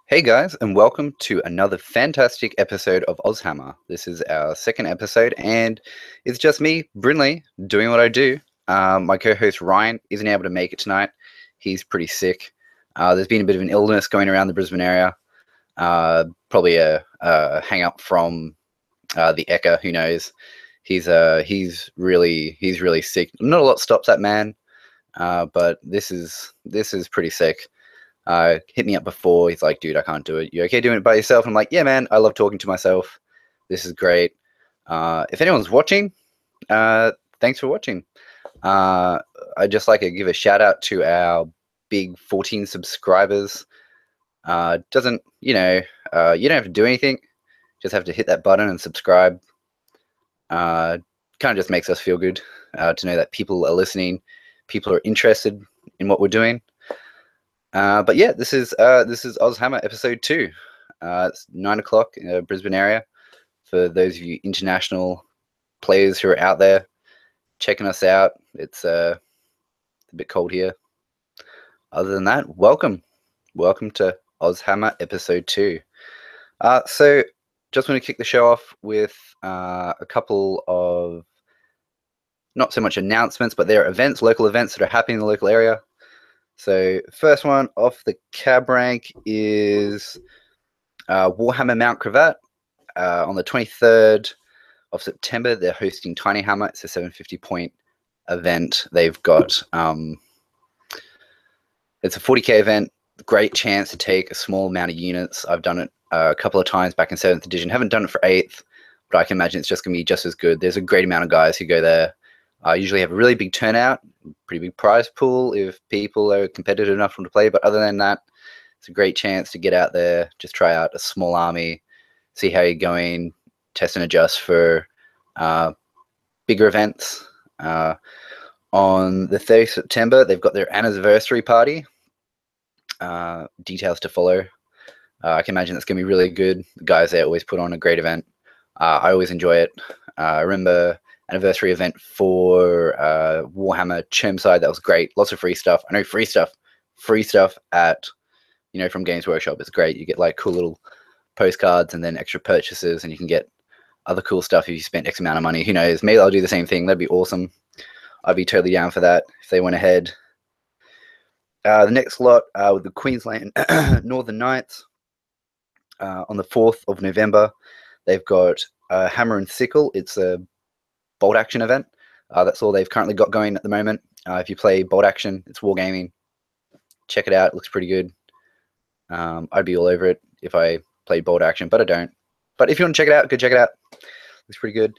Hey guys, and welcome to another fantastic episode of AUSHAMMER. This is our second episode, and it's just me, Brynley, doing what I do. My co-host Ryan isn't able to make it tonight. He's pretty sick. There's been a bit of an illness going around the Brisbane area. Probably a hangout from the Eka. Who knows? He's really sick. Not a lot stops that man, but this is pretty sick. Hit me up before. He's like, dude, I can't do it. You okay doing it by yourself? I'm like, yeah, man, I love talking to myself. This is great. If anyone's watching, thanks for watching. I'd just like to give a shout out to our big 14 subscribers. You don't have to do anything. Just have to hit that button and subscribe. Kind of just makes us feel good to know that people are listening, people are interested in what we're doing. But yeah, this is AUSHAMMER episode 2. It's 9 o'clock in the Brisbane area. For those of you international players who are out there checking us out, it's a bit cold here. Other than that, welcome to AUSHAMMER episode 2. So just want to kick the show off with a couple of not so much announcements, but there are events, local events that are happening in the local area. So first one off the cab rank is Warhammer Mount Cravat. On the 23rd of September, they're hosting Tiny Hammer. It's a 750 point event. They've got it's a 40k event. Great chance to take a small amount of units. I've done it a couple of times back in 7th edition. Haven't done it for 8th, but I can imagine it's just going to be just as good. There's a great amount of guys who go there. Usually have a really big turnout, pretty big prize pool if people are competitive enough to play. But other than that, it's a great chance to get out there, just try out a small army, see how you're going, test and adjust for bigger events. On the 30th of September, they've got their anniversary party. Details to follow. I can imagine it's going to be really good. The guys there always put on a great event. I always enjoy it. I remember anniversary event for Warhammer Chermside. That was great. Lots of free stuff. I know free stuff at from Games Workshop is great. You get like cool little postcards and then extra purchases, and you can get other cool stuff if you spent X amount of money. Who knows? Maybe I'll do the same thing. That'd be awesome. I'd be totally down for that if they went ahead. The next lot with the Queensland Northern Knights on the 4th of November, they've got Hammer and Sickle. It's a bolt action event. That's all they've currently got going at the moment. If you play bolt action, it's wargaming. Check it out. It looks pretty good. I'd be all over it if I played bolt action, but I don't. But if you want to check it out, go check it out. Looks pretty good.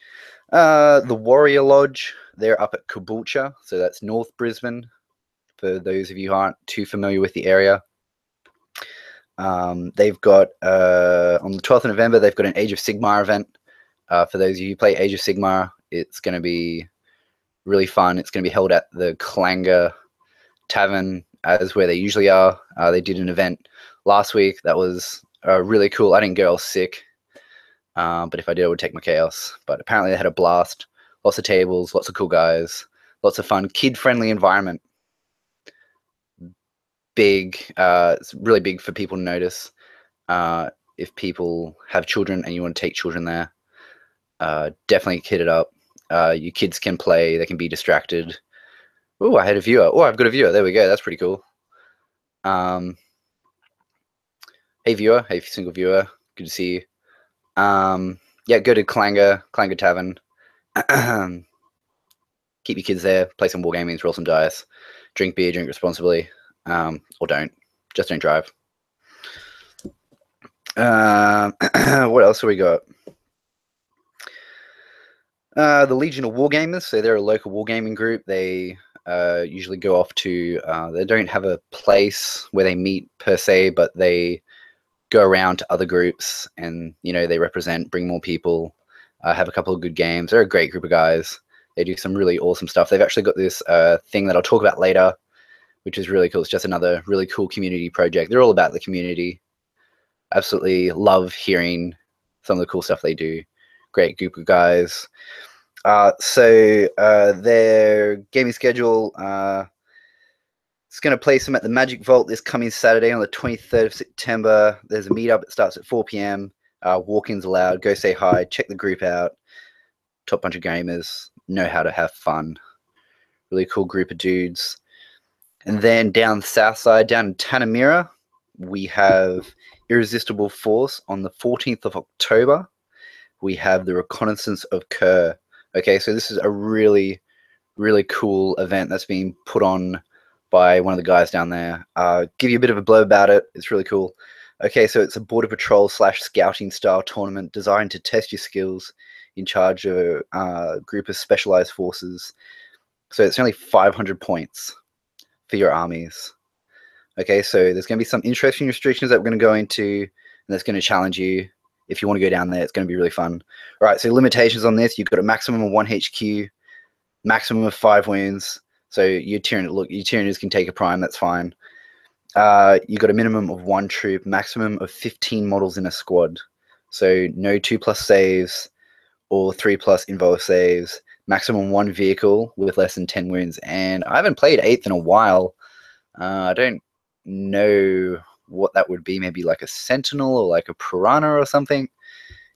The Warrior Lodge, they're up at Caboolture, so that's North Brisbane, for those of you who aren't too familiar with the area. They've got, on the 12th of November, they've got an Age of Sigmar event. For those of you who play Age of Sigmar, it's going to be really fun. It's going to be held at the Clanger Tavern, as where they usually are. They did an event last week that was really cool. I didn't go, I was sick. But if I did, I would take my chaos. But apparently they had a blast. Lots of tables, lots of cool guys, lots of fun, kid-friendly environment. Big, it's really big for people to notice. If people have children and you want to take children there, definitely kit it up. Your kids can play, they can be distracted. Oh, I had a viewer. Oh, I've got a viewer. There we go. That's pretty cool. Hey viewer, hey single viewer, good to see you. Yeah, go to Clanger Tavern. Keep your kids there, play some wargaming, roll some dice, drink beer, drink responsibly, or don't. Just don't drive. What else have we got? The Legion of Wargamers, so they're a local wargaming group. They usually go off to, they don't have a place where they meet per se, but they go around to other groups and, they represent, bring more people, have a couple of good games. They're a great group of guys. They do some really awesome stuff. They've actually got this thing that I'll talk about later, which is really cool. It's just another really cool community project. They're all about the community. Absolutely love hearing some of the cool stuff they do. Great group of guys. So their gaming schedule It's going to play some at the Magic Vault this coming Saturday on the 23rd of September. There's a meetup. It starts at 4 p.m. Walk-ins allowed. Go say hi. Check the group out. Top bunch of gamers. Know how to have fun. Really cool group of dudes. And then down the south side, down in Tanamera, we have Irresistible Force on the 14th of October. We have the Reconnaissance of Kerr. Okay, so this is a really, really cool event that's being put on by one of the guys down there. Give you a bit of a blurb about it. It's really cool. Okay, so it's a border patrol / scouting style tournament designed to test your skills in charge of a group of specialized forces. So it's only 500 points for your armies. Okay, so there's going to be some interesting restrictions that we're going to go into, and that's going to challenge you. If you want to go down there, it's going to be really fun. All right, so limitations on this: you've got a maximum of 1 HQ, maximum of 5 wounds. So your Tyranids can take a prime, that's fine. You've got a minimum of 1 troop, maximum of 15 models in a squad. So no 2+ saves or 3+ involved saves. Maximum 1 vehicle with less than 10 wounds. And I haven't played 8th in a while. I don't know what that would be. Maybe like a Sentinel or like a Piranha or something.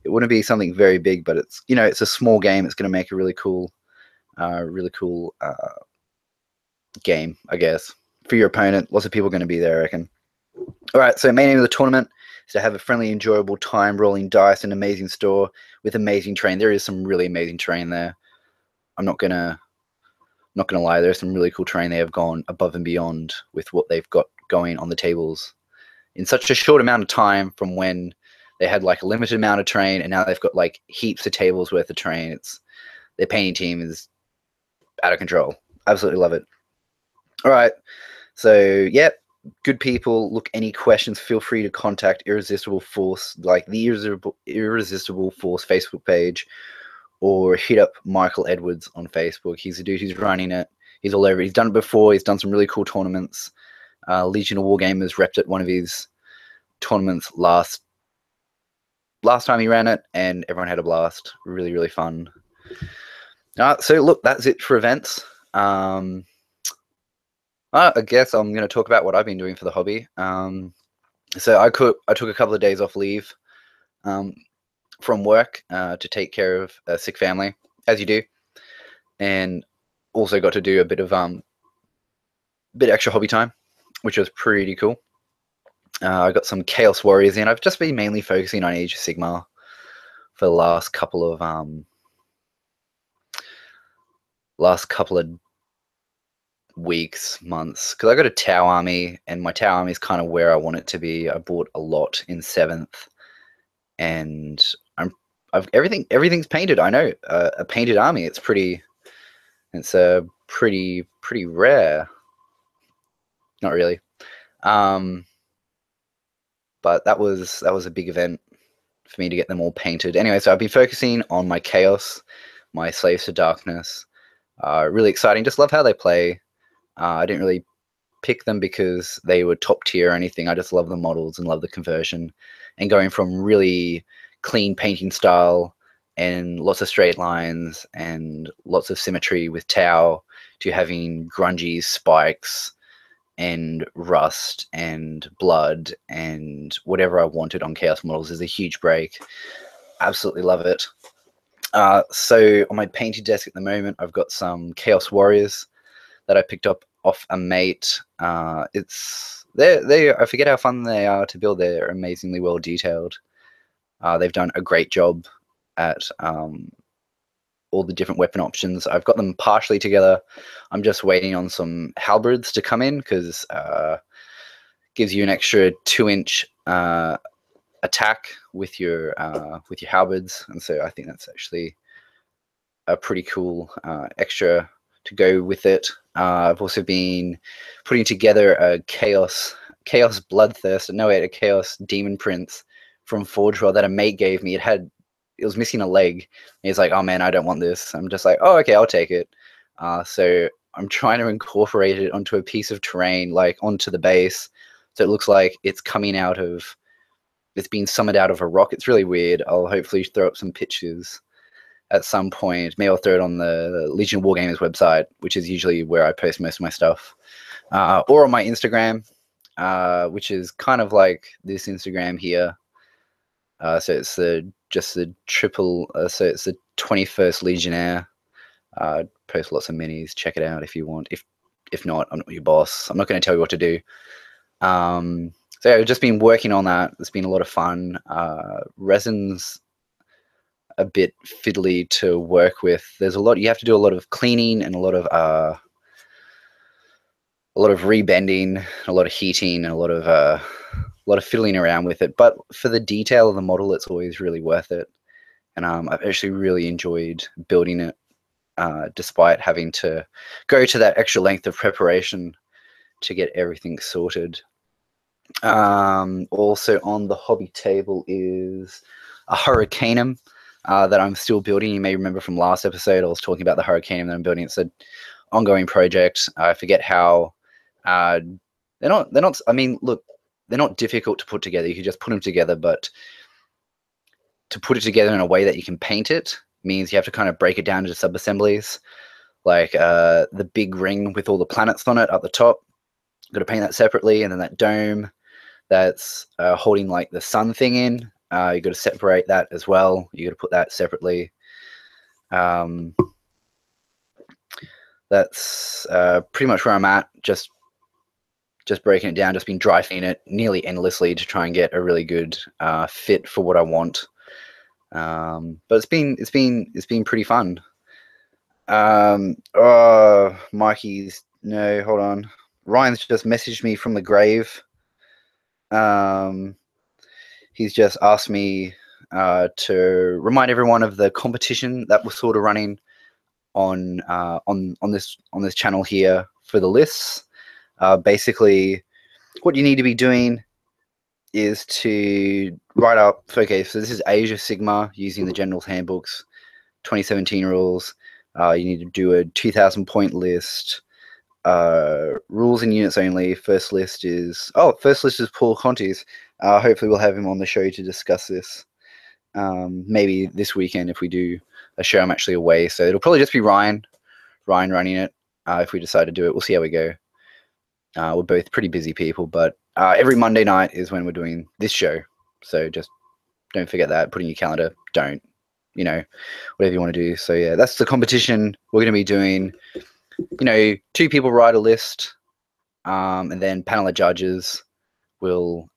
It wouldn't be something very big, but it's, you know, it's a small game. It's going to make a really cool game, I guess, for your opponent. Lots of people are going to be there, I reckon. All right, so main aim of the tournament is to have a friendly, enjoyable time rolling dice in an amazing store with amazing terrain. There is some really amazing terrain there. I'm not gonna lie. There's some really cool terrain. They have gone above and beyond with what they've got going on the tables in such a short amount of time from when they had like a limited amount of terrain, and now they've got like heaps of tables worth of terrain. Their painting team is out of control. Absolutely love it. All right, so yeah, good people. Look, any questions, feel free to contact Irresistible Force, like the Irresistible Force Facebook page, or hit up Michael Edwards on Facebook. He's the dude who's running it. He's all over. He's done it before. He's done some really cool tournaments. Legion of Wargamers repped at one of his tournaments last time he ran it, and everyone had a blast. Really, really fun. So look, that's it for events. I guess I'm going to talk about what I've been doing for the hobby. So I took a couple of days off leave from work to take care of a sick family, as you do, and also got to do a bit of extra hobby time, which was pretty cool. I got some Chaos Warriors in. I've just been mainly focusing on Age of Sigmar for the last couple of weeks, months, because I got a Tau army, and my Tau army is kind of where I want it to be. I bought a lot in 7th, and everything's painted. I know a painted army. It's pretty rare. Not really, but that was a big event for me to get them all painted. Anyway, so I've been focusing on my Chaos, my Slaves to Darkness. Really exciting. Just love how they play. I didn't really pick them because they were top tier or anything. I just love the models and love the conversion, and going from really clean painting style and lots of straight lines and lots of symmetry with Tau to having grungy spikes and rust and blood and whatever I wanted on Chaos models is a huge break. Absolutely love it. So on my painting desk at the moment, I've got some Chaos Warriors that I picked up off a mate. I forget how fun they are to build. They're amazingly well detailed. They've done a great job at all the different weapon options. I've got them partially together. I'm just waiting on some halberds to come in, because gives you an extra 2-inch attack with your halberds, and so I think that's actually a pretty cool extra to go with it. I've also been putting together a Chaos Bloodthirst. No, wait, a Chaos Demon Prince from Forge World that a mate gave me. It was missing a leg. And he's like, "Oh man, I don't want this." I'm just like, "Oh, okay, I'll take it." So I'm trying to incorporate it onto a piece of terrain, like onto the base, so it looks like it's being summoned out of a rock. It's really weird. I'll hopefully throw up some pictures at some point. Maybe I'll throw it on the Legion of Wargamers website, which is usually where I post most of my stuff. or on my Instagram, which is kind of like this Instagram here. So it's just the triple. So it's the 21st Legionnaire. Post lots of minis. Check it out if you want. If not, I'm not your boss. I'm not going to tell you what to do. So yeah, I've just been working on that. It's been a lot of fun. Resin's a bit fiddly to work with. There's a lot. You have to do a lot of cleaning and a lot of rebending, a lot of heating, and a lot of fiddling around with it. But for the detail of the model, it's always really worth it. And I've actually really enjoyed building it, despite having to go to that extra length of preparation to get everything sorted. Also on the hobby table is a Hurricanum that I'm still building. You may remember from last episode I was talking about the Hurricanum that I'm building. It's an ongoing project. I forget how they're not. I mean, look, they're not difficult to put together. You can just put them together, but to put it together in a way that you can paint it means you have to kind of break it down into sub-assemblies, like the big ring with all the planets on it up the top. Got to paint that separately, and then that dome that's holding like the sun thing in. You got to separate that as well. You got to put that separately. That's pretty much where I'm at. Just breaking it down. Just been dry feeding it nearly endlessly to try and get a really good fit for what I want. But it's been pretty fun. Mikey's no, hold on. Ryan's just messaged me from the grave. He's just asked me to remind everyone of the competition that was sort of running on this channel here for the lists. Basically, what you need to be doing is to write up. Okay, so this is Asia Sigma using the General's Handbooks 2017 rules. You need to do a 2,000 point list. Rules and units only. First list is Paul Conti's. Hopefully we'll have him on the show to discuss this. Maybe this weekend if we do a show. I'm actually away, so it'll probably just be Ryan running it. If we decide to do it, we'll see how we go. We're both pretty busy people, but every Monday night is when we're doing this show. So just don't forget that. Put in your calendar. Don't, whatever you want to do. So yeah, that's the competition we're going to be doing. 2 people write a list, and then panel of judges will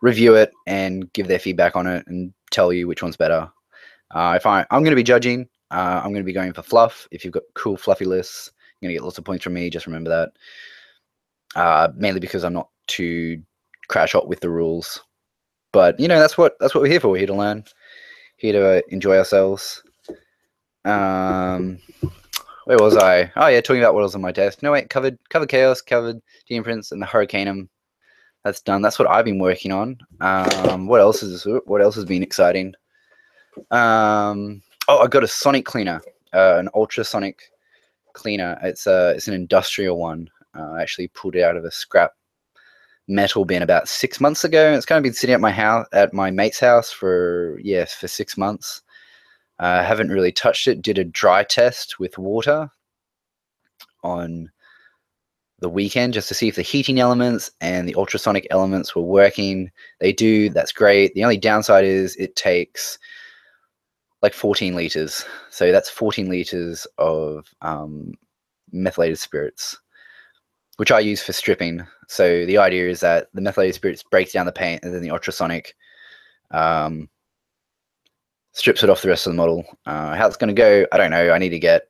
review it and give their feedback on it and tell you which one's better. I'm going to be judging. I'm going to be going for fluff. If you've got cool fluffy lists, you're going to get lots of points from me. Just remember that. Mainly because I'm not too crash hot with the rules. But that's what we're here for. We're here to learn, here to enjoy ourselves. Where was I? Oh yeah, talking about what was on my desk. No wait, covered chaos, covered the imprints, and the Hurricanum. That's done. That's what I've been working on. What else has been exciting? I got a sonic cleaner, an ultrasonic cleaner. It's an industrial one. I actually pulled it out of a scrap metal bin about 6 months ago. It's kind of been sitting at my house, at my mate's house for 6 months. I haven't really touched it. Did a dry test with water on the weekend just to see if the heating elements and the ultrasonic elements were working. They do. That's great. The only downside is it takes like 14 liters. So that's 14 liters of methylated spirits, which I use for stripping. So the idea is that the methylated spirits breaks down the paint, and then the ultrasonic strips it off the rest of the model. How it's going to go, I don't know. I need to get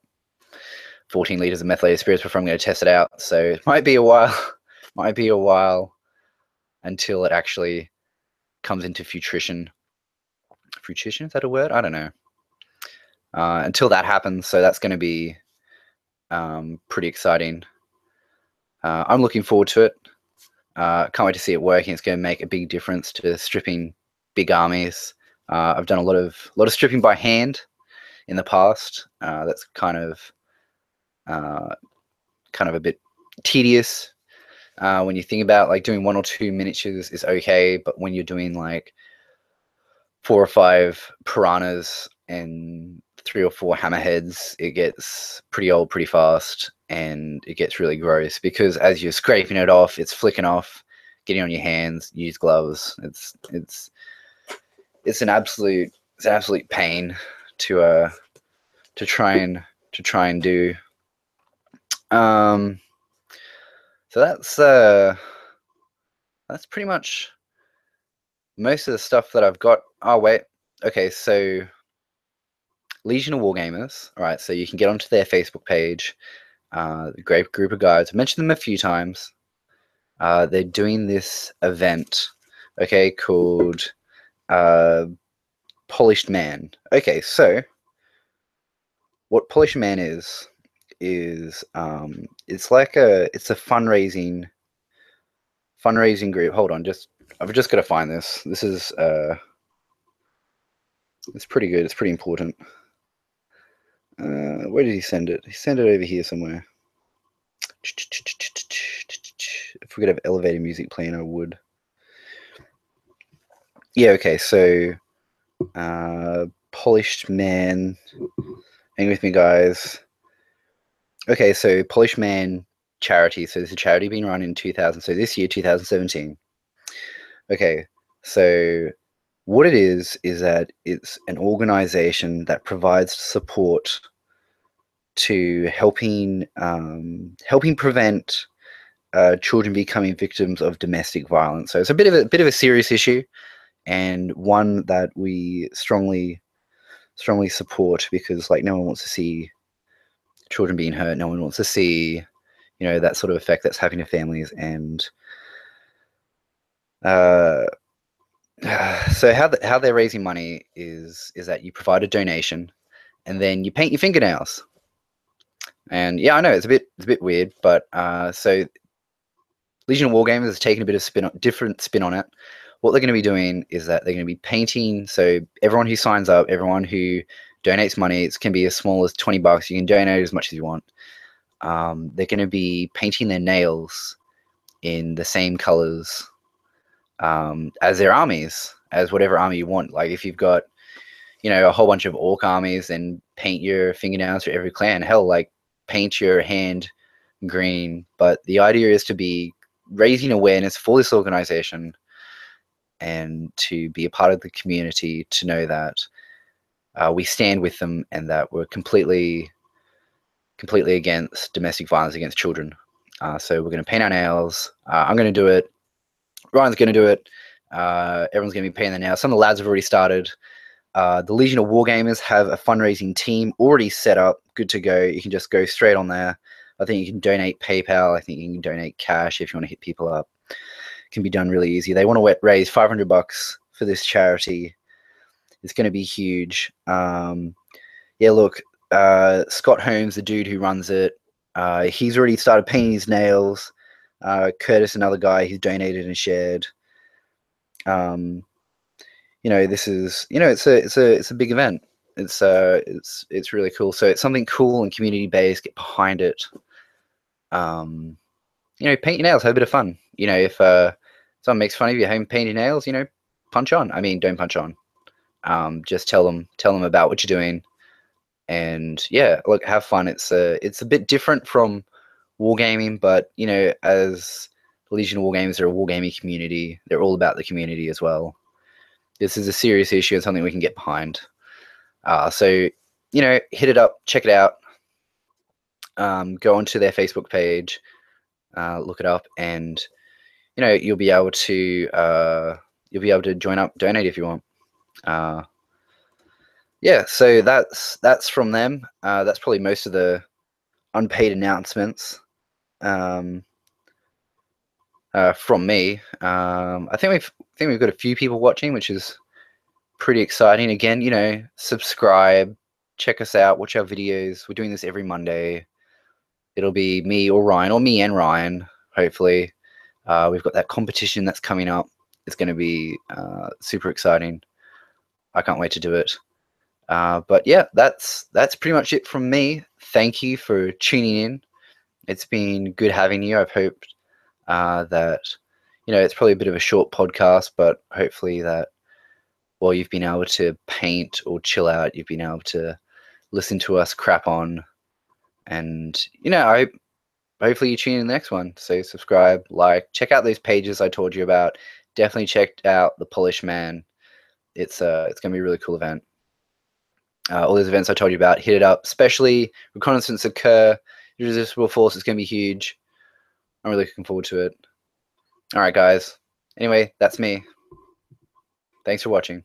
14 liters of methylated spirits before I'm going to test it out. So it might be a while. Until it actually comes into fruition. Fruition, is that a word? I don't know. Until that happens. So that's going to be pretty exciting. I'm looking forward to it. Can't wait to see it working. It's going to make a big difference to stripping big armies. I've done a lot of stripping by hand in the past. That's kind of a bit tedious when you think about like doing 1 or 2 miniatures is okay, but when you're doing like 4 or 5 piranhas and 3 or 4 hammerheads, it gets pretty old pretty fast. and it gets really gross because as you're scraping it off, it's flicking off, getting on your hands. Use gloves. It's an absolute pain to try and do. So that's pretty much most of the stuff that I've got. Oh wait, okay, so Legion of Wargamers. All right, so you can get onto their Facebook page. Great group of guys. I mentioned them a few times. They're doing this event, okay, called Polished Man. Okay, so what Polished Man is it's a fundraising group. Hold on, I've just got to find this. This is it's pretty good. It's pretty important. Where did he send it? He sent it over here somewhere. If we could have elevator music playing, I would. Yeah, okay, so Polished Man. Hang with me, guys. Okay, so Polished Man charity. So this is a charity being run in 2000. So this year, 2017. Okay, so what it is that it's an organization that provides support to helping prevent children becoming victims of domestic violence. So it's a bit of a serious issue, and one that we strongly support, because like no one wants to see children being hurt. No one wants to see, you know, that sort of effect that's happening to families. And so how they're raising money is that you provide a donation, and then you paint your fingernails. And yeah, I know it's a bit weird, but so Legion of Wargamers has taken a bit of different spin on it. What they're going to be doing is that they're going to be painting. So everyone who signs up, everyone who donates money, it can be as small as $20. You can donate as much as you want. They're going to be painting their nails in the same colors as their armies, as whatever army you want. Like if you've got, you know, a whole bunch of orc armies, then paint your fingernails for every clan. Hell, like paint your hand green. But the idea is to be raising awareness for this organization and to be a part of the community, to know that we stand with them and that we're completely against domestic violence against children. So we're going to paint our nails. I'm going to do it. Ryan's going to do it. Everyone's going to be painting their nails. Some of the lads have already started. The Legion of Wargamers have a fundraising team already set up, good to go. You can just go straight on there. I think you can donate PayPal. I think you can donate cash if you want to hit people up. It can be done really easy. They want to raise $500 for this charity. It's going to be huge. Yeah, look, Scott Holmes, the dude who runs it, he's already started painting his nails. Curtis, another guy, he's donated and shared. You know, this is, you know, it's a big event. It's really cool. So it's something cool and community based. Get behind it. You know, paint your nails, have a bit of fun. You know, if someone makes fun of you home painting nails, you know, punch on. I mean, don't punch on. Just tell them about what you're doing, and yeah, look, have fun. It's a bit different from wargaming, but you know, as Legion of Wargamers are a wargaming community, they're all about the community as well. This is a serious issue and something we can get behind. So, you know, hit it up, check it out. Go onto their Facebook page, look it up, and you know, you'll be able to join up, donate if you want. Yeah, so that's from them. That's probably most of the unpaid announcements from me. I think we've got a few people watching, which is pretty exciting. Again, you know, subscribe, check us out, watch our videos. We're doing this every Monday. It'll be me or Ryan, or me and Ryan, hopefully. We've got that competition that's coming up. It's going to be super exciting. I can't wait to do it. But yeah, that's pretty much it from me. Thank you for tuning in. It's been good having you. I've hoped that, you know, it's probably a bit of a short podcast, but hopefully that while you've been able to paint or chill out, you've been able to listen to us crap on. And, you know, hopefully you tune in the next one. So subscribe, like, check out those pages I told you about. Definitely check out the Polish Man. It's gonna be a really cool event. All those events I told you about, hit it up. Especially Reconnaissance Occur, Irresistible Force is gonna be huge. I'm really looking forward to it. All right, guys. Anyway, that's me. Thanks for watching.